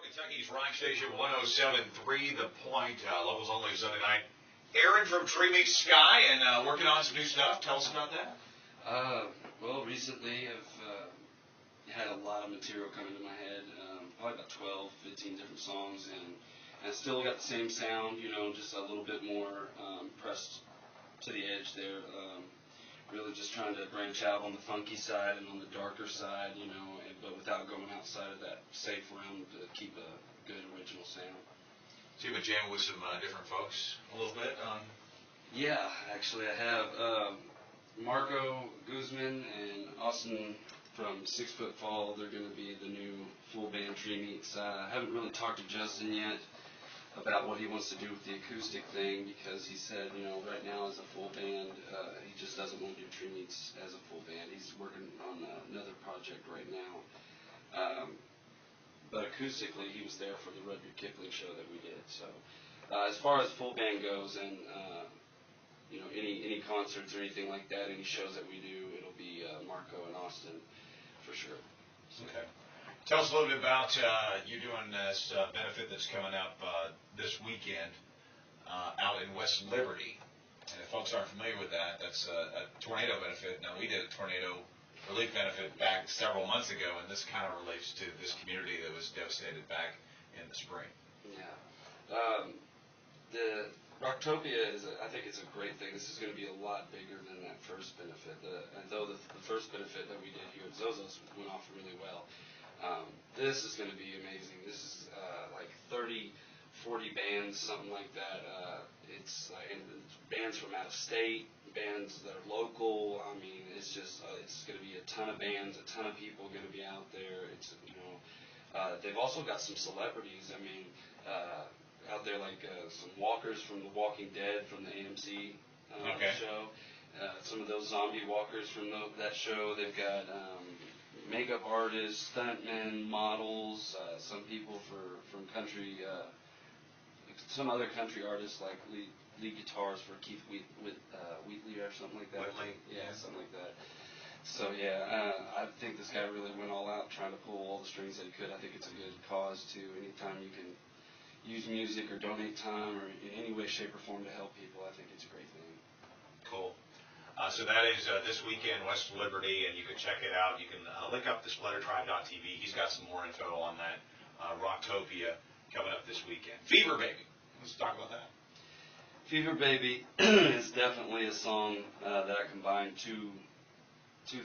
Kentucky's Rock Station 107.3 The Point, locals only Sunday night. Aaron from Tree Meets Sky and working on some new stuff. Tell us about that. Well, recently I've had a lot of material come into my head, probably about 12, 15 different songs, and I still got the same sound, just a little bit more pressed to the edge there. Really just trying to branch out on the funky side and on the darker side, but without going outside of that safe realm to keep a good original sound. So you've been jamming with some different folks a little bit on? Yeah, actually I have Marco Guzman and Austin from 6 Foot Fall. They're going to be the new full band Tree Meets. I haven't really talked to Justin yet about what he wants to do with the acoustic thing, because he said, right now as a full band, he just doesn't want to do Tree Meets as a full band. He's working on another project right now. But acoustically, he was there for the Rudyard Kipling show that we did. So as far as full band goes, and any concerts or anything like that, any shows that we do, it'll be Marco and Austin for sure. So. Okay. Tell us a little bit about you doing this benefit that's coming up this weekend out in West Liberty. And if folks aren't familiar with that, that's a tornado benefit. Now, we did a tornado relief benefit back several months ago, and this kind of relates to this community that was devastated back in the spring. Yeah. The Rocktopia I think it's a great thing. This is going to be a lot bigger than that first benefit. And though the first benefit that we did here at Zozos went off really well, this is going to be amazing. This is like 30, 40 bands, something like that. It's bands from out of state, bands that are local. I mean, it's just it's going to be a ton of bands, a ton of people going to be out there. It's they've also got some celebrities. I mean, out there like some walkers from The Walking Dead from the AMC show. Some of those zombie walkers from that show. They've got makeup artists, stuntmen, models, some people from country, some other country artists like lead guitars for Keith Wheatley or something like that. Whitley. Yeah, something like that. So yeah, I think this guy really went all out trying to pull all the strings that he could. I think it's a good cause too. Anytime you can use music or donate time or in any way, shape, or form to help people, I think it's a great thing. Cool. So that is this weekend, West Liberty, and you can check it out. You can link up to SplinterTribe.tv. He's got some more info on that. Rocktopia coming up this weekend. Fever Baby. Let's talk about that. Fever Baby is definitely a song that combined two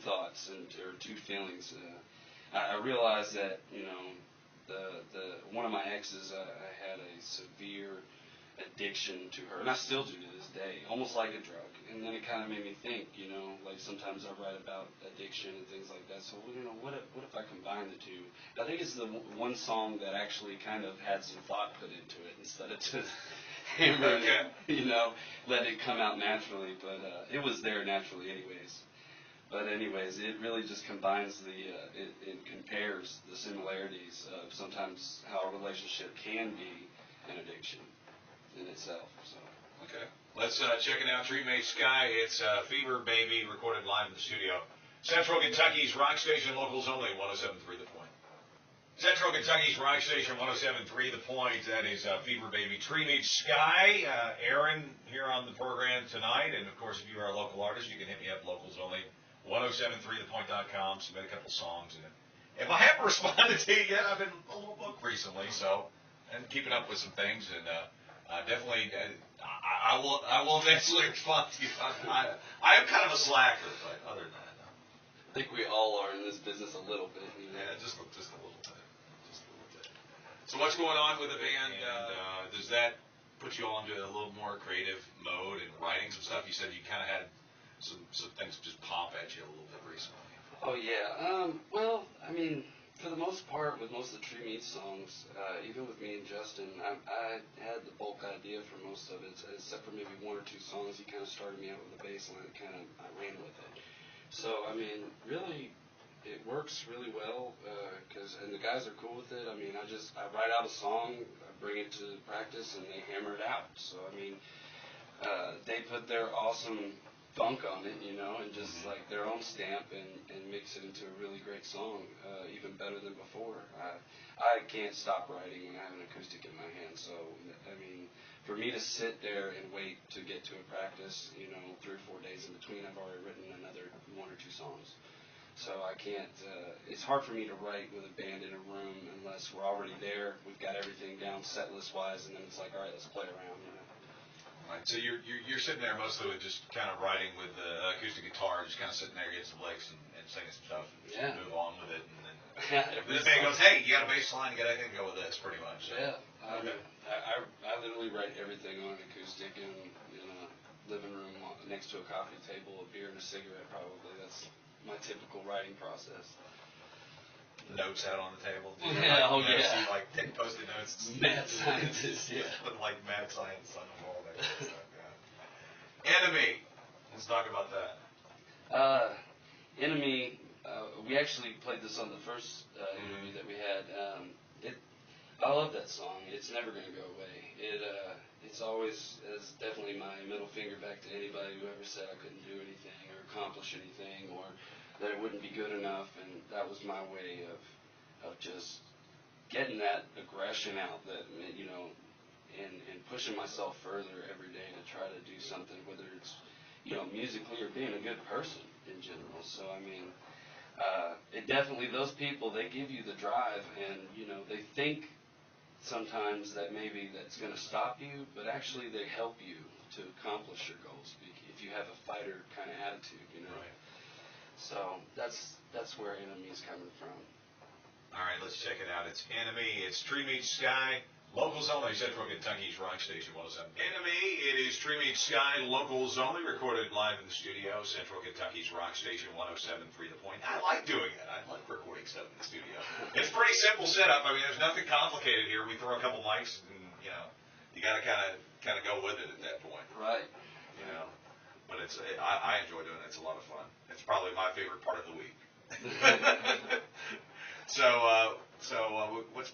thoughts or two feelings. I realized that one of my exes, I had a severe addiction to her, and I still do to this day, almost like a drug. And then it kind of made me think, like sometimes I write about addiction and things like that. So, what if I combine the two? I think it's the one song that actually kind of had some thought put into it instead of just hammering it, let it come out naturally. But it was there naturally anyways. But anyways, it really just combines it compares the similarities of sometimes how a relationship can be an addiction in itself. So. Okay. Let's check it out. Tree Meets Sky. It's Fever Baby, recorded live in the studio. Central Kentucky's Rock Station, locals only, 107.3 The Point. Central Kentucky's Rock Station, 107.3 The Point. That is Fever Baby. Tree Meets Sky. Aaron here on the program tonight. And, of course, if you are a local artist, you can hit me up, locals only, 107.3thepoint.com. Submit a couple songs. And if I haven't responded to you yet, I've been a little booked recently, and keeping up with some things. And definitely, I will eventually respond to you. I am kind of a slacker, but other than that, no. I think we all are in this business a little bit. Yeah, just a little bit. So what's going on with the band? Does that put you all into a little more creative mode and writing some stuff? You said you kind of had some things just pop at you a little bit recently. Oh, yeah. Well, I mean, for the most part, with most of the Tree Meets songs, even with me and Justin, I had the bulk idea for most of it, except for maybe one or two songs. He kind of started me out with the bass line, and I ran with it. So, I mean, really, it works really well, and the guys are cool with it. I mean, I write out a song, I bring it to practice, and they hammer it out. So, I mean, they put their awesome funk on it, you know, and just like their own stamp and mix it into a really great song, even better than before. I can't stop writing when I have an acoustic in my hand. So, I mean, for me to sit there and wait to get to a practice, you know, 3 or 4 days in between, I've already written another 1 or 2 songs. So I can't, it's hard for me to write with a band in a room unless we're already there, we've got everything down set list wise, and then it's like, all right, let's play around, you know. Right. So you're sitting there mostly with just kind of writing with the acoustic guitar, just kind of sitting there getting some licks and singing some stuff, and just move on with it, and then the band goes, hey, you got a bass line, you got anything, go with this, pretty much. So. Yeah. I literally write everything on an acoustic in a living room next to a coffee table, a beer and a cigarette probably. That's my typical writing process. Notes out on the table. Yeah, You like take post-it notes. Mad scientist, yeah. Put like mad science on the wall there. Enemy. Let's talk about that. Enemy. We actually played this on the first interview that we had. I love that song. It's never going to go away. It's always definitely my middle finger back to anybody who ever said I couldn't do anything or accomplish anything or that it wouldn't be good enough. And that was my way of just getting that aggression out, that, you know, and pushing myself further every day to try to do something, whether it's, you know, musically or being a good person in general. So, I mean, it definitely, those people, they give you the drive, and, you know, they think sometimes that maybe that's going to stop you, but actually they help you to accomplish your goals if you have a fighter kind of attitude, you know. Right. So that's where Enemy's coming from. All right, let's check it out. It's Enemy. It's Tree Meets Sky. Locals only, Central Kentucky's Rock Station 107. Enemy, it is Tree Meets Sky, locals only, recorded live in the studio, Central Kentucky's Rock Station 107.3 The Point. I like doing that. I like recording stuff in the studio. It's pretty simple setup. I mean, there's nothing complicated here. We throw a couple mics, and, you know, you got to kind of go with it at that point. Right. You know, but I enjoy doing it. It's a lot of fun. It's probably my favorite part of the week.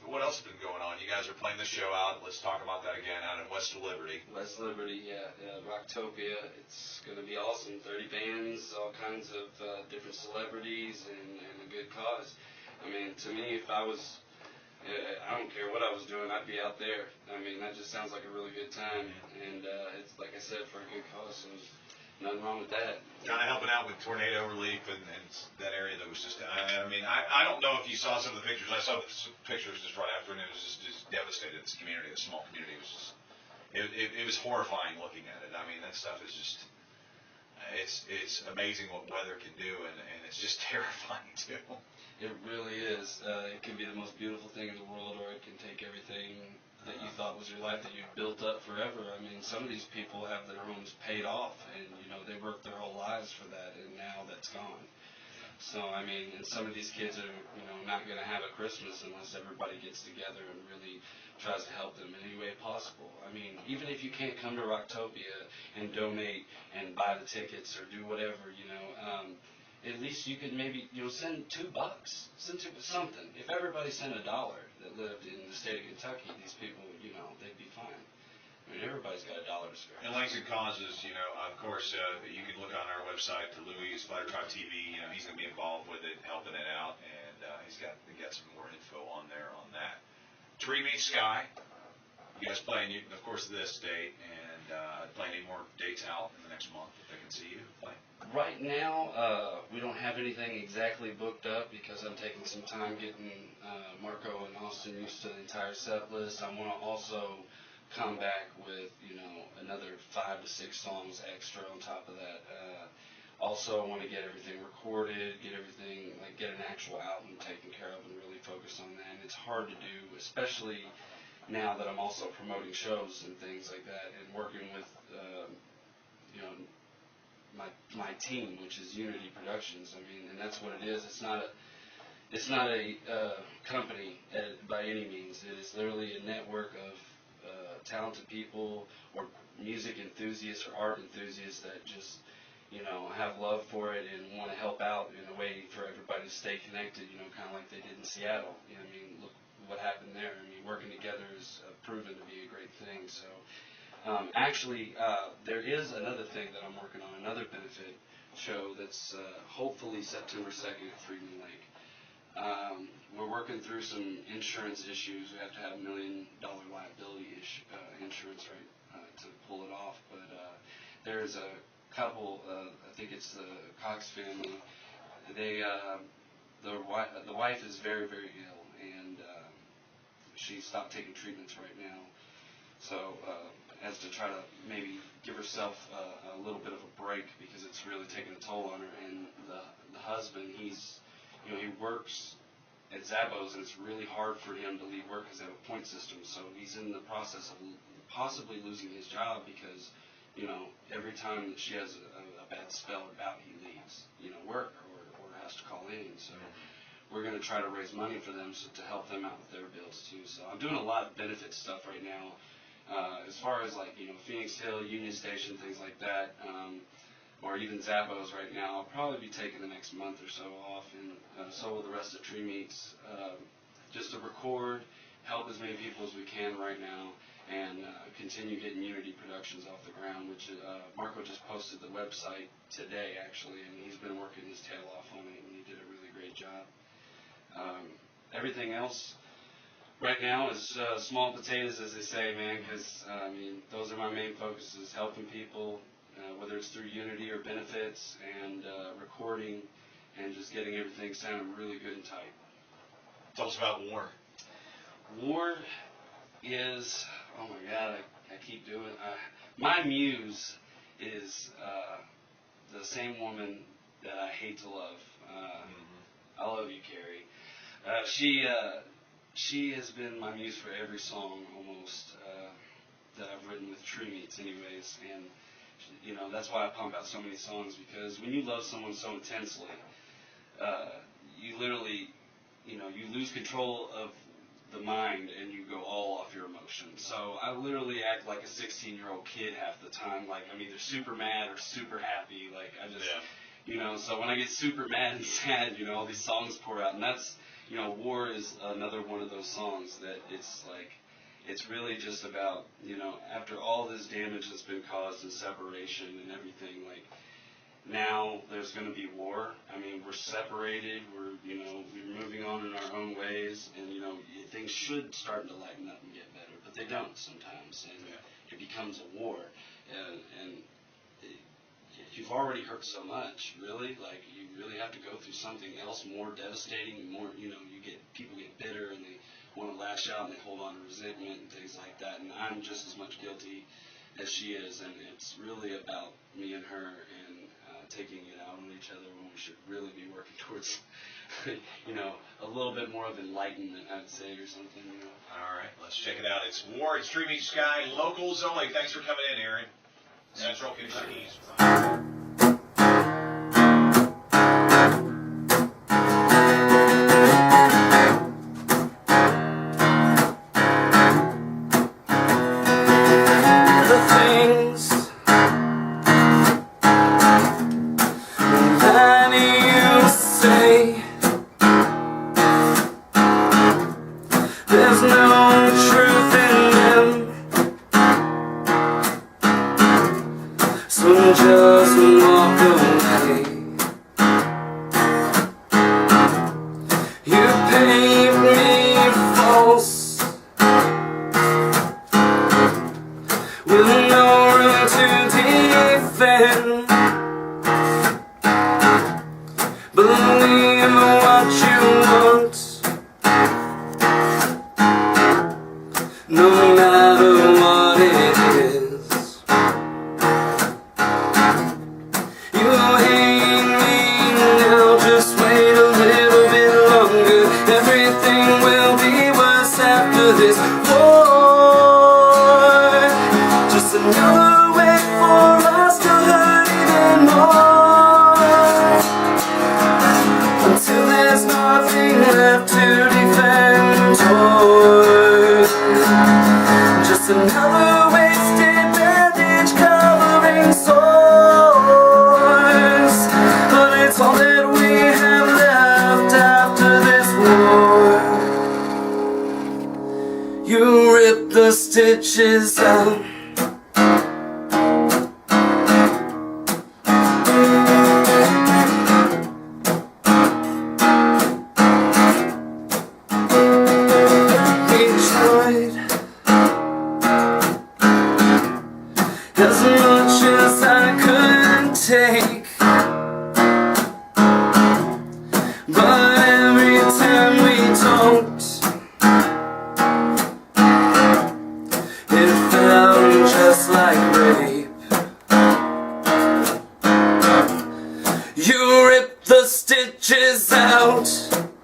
What else has been going on? You guys are playing this show out. Let's talk about that again out in West Liberty. West Liberty, yeah, Rocktopia. It's going to be awesome. 30 bands, all kinds of different celebrities, and a good cause. I mean, to me, if I don't care what I was doing, I'd be out there. I mean, that just sounds like a really good time, and it's like I said, for a good cause. So nothing wrong with that. Kind of helping out with tornado relief and that area that was just, I mean, I don't know if you saw some of the pictures. I saw the pictures just right after, and it was just devastated. This community, this small community, was just, it was horrifying looking at it. I mean, that stuff is just, it's amazing what weather can do, and it's just terrifying too. It really is. It can be the most beautiful thing in the world, or it can take everything that you thought was your life that you've built up forever. I mean, some of these people have their homes paid off, and, you know, they worked their whole lives for that, and now that's gone. So, I mean, and some of these kids are, you know, not going to have a Christmas unless everybody gets together and really tries to help them in any way possible. I mean, even if you can't come to Rocktopia and donate and buy the tickets or do whatever, you know, at least you could maybe, you know, send $2, send something. If everybody sent $1 that lived in the state of Kentucky, these people, you know, they'd be fine. I mean, everybody's got $1 to spare. And links and causes, you know, of course, you can look on our website to Louis Spider Tribe TV. You know, he's going to be involved with it, helping it out, and he's got some more info on there on that. Tree Meets Sky. You guys playing, of course, this date, and playing any more dates out in the next month if they can see you play. Right now, we don't have anything exactly booked up because I'm taking some time getting Marco and Austin used to the entire set list. I want to also come back with, you know, another 5 to 6 songs extra on top of that. Also, I want to get everything recorded, get an actual album taken care of, and really focus on that. And it's hard to do, especially now that I'm also promoting shows and things like that, and working with, you know, my team, which is Unity Productions. I mean, and that's what it is. It's not a company by any means. It is literally a network of talented people or music enthusiasts or art enthusiasts that just, you know, have love for it and want to help out in a way for everybody to stay connected, you know, kind of like they did in Seattle. You know, I mean, look what happened there. I mean, working together is proven to be a great thing. So Actually, there is another thing that I'm working on, another benefit show that's hopefully September 2nd at Freedman Lake. We're working through some insurance issues. We have to have $1 million liability insurance, right, to pull it off. But there's a couple, I think it's the Cox family. The wife is very, very ill, and she stopped taking treatments right now. So has to try to maybe give herself a little bit of a break because it's really taking a toll on her. And the husband, he works at Zappos, and it's really hard for him to leave work because they have a point system. So he's in the process of possibly losing his job because, every time that she has a bad spell or bout, he leaves, work or has to call in. So we're going to try to raise money for them to help them out with their bills too. So I'm doing a lot of benefit stuff right now. As far as Phoenix Hill, Union Station, things like that, or even Zappos right now, I'll probably be taking the next month or so off, and so will the rest of Tree Meets, just to record, help as many people as we can right now, and continue getting Unity Productions off the ground, which Marco just posted the website today, actually, and he's been working his tail off on it, and he did a really great job. Everything else right now is small potatoes, as they say, man, because, those are my main focuses, helping people, whether it's through Unity or benefits, and recording, and just getting everything sounding really good and tight. Tell us about War. War is, oh my God, I keep doing it. My muse is the same woman that I hate to love. I love you, Carrie. She has been my muse for every song almost that I've written with Tree Meets anyways, and that's why I pump out so many songs, because when you love someone so intensely, you literally, you lose control of the mind and you go all off your emotions. So I literally act like a 16-year-old kid half the time, like I'm either super mad or super happy, like I just, so when I get super mad and sad, all these songs pour out, and that's, War is another one of those songs that it's really just about, after all this damage that's been caused and separation and everything, now there's going to be war. We're separated, we're moving on in our own ways, and, things should start to lighten up and get better, but they don't sometimes, and it becomes a war, and you've already hurt so much, really, you really have to go through something else more devastating, more, people get bitter, and they want to lash out, and they hold on to resentment and things like that, and I'm just as much guilty as she is, and it's really about me and her, and taking it out on each other when we should really be working towards, a little bit more of enlightenment, I'd say, or something, All right, let's check it out. It's War, it's Tree Meets Sky, locals only. Thanks for coming in, Aaron. Central Kentucky's. There's no truth in them, so just walk away. You paint me false, with no room to defend. Believe what you want, no matter what it is. You hate me now, just wait a little bit longer. Everything will be worse after this war. Just another way for us to hurt even more, until there's nothing left to defend toward. Just another wasted bandage covering sores, but it's all that we have left after this war. You rip the stitches out, You rip the stitches out.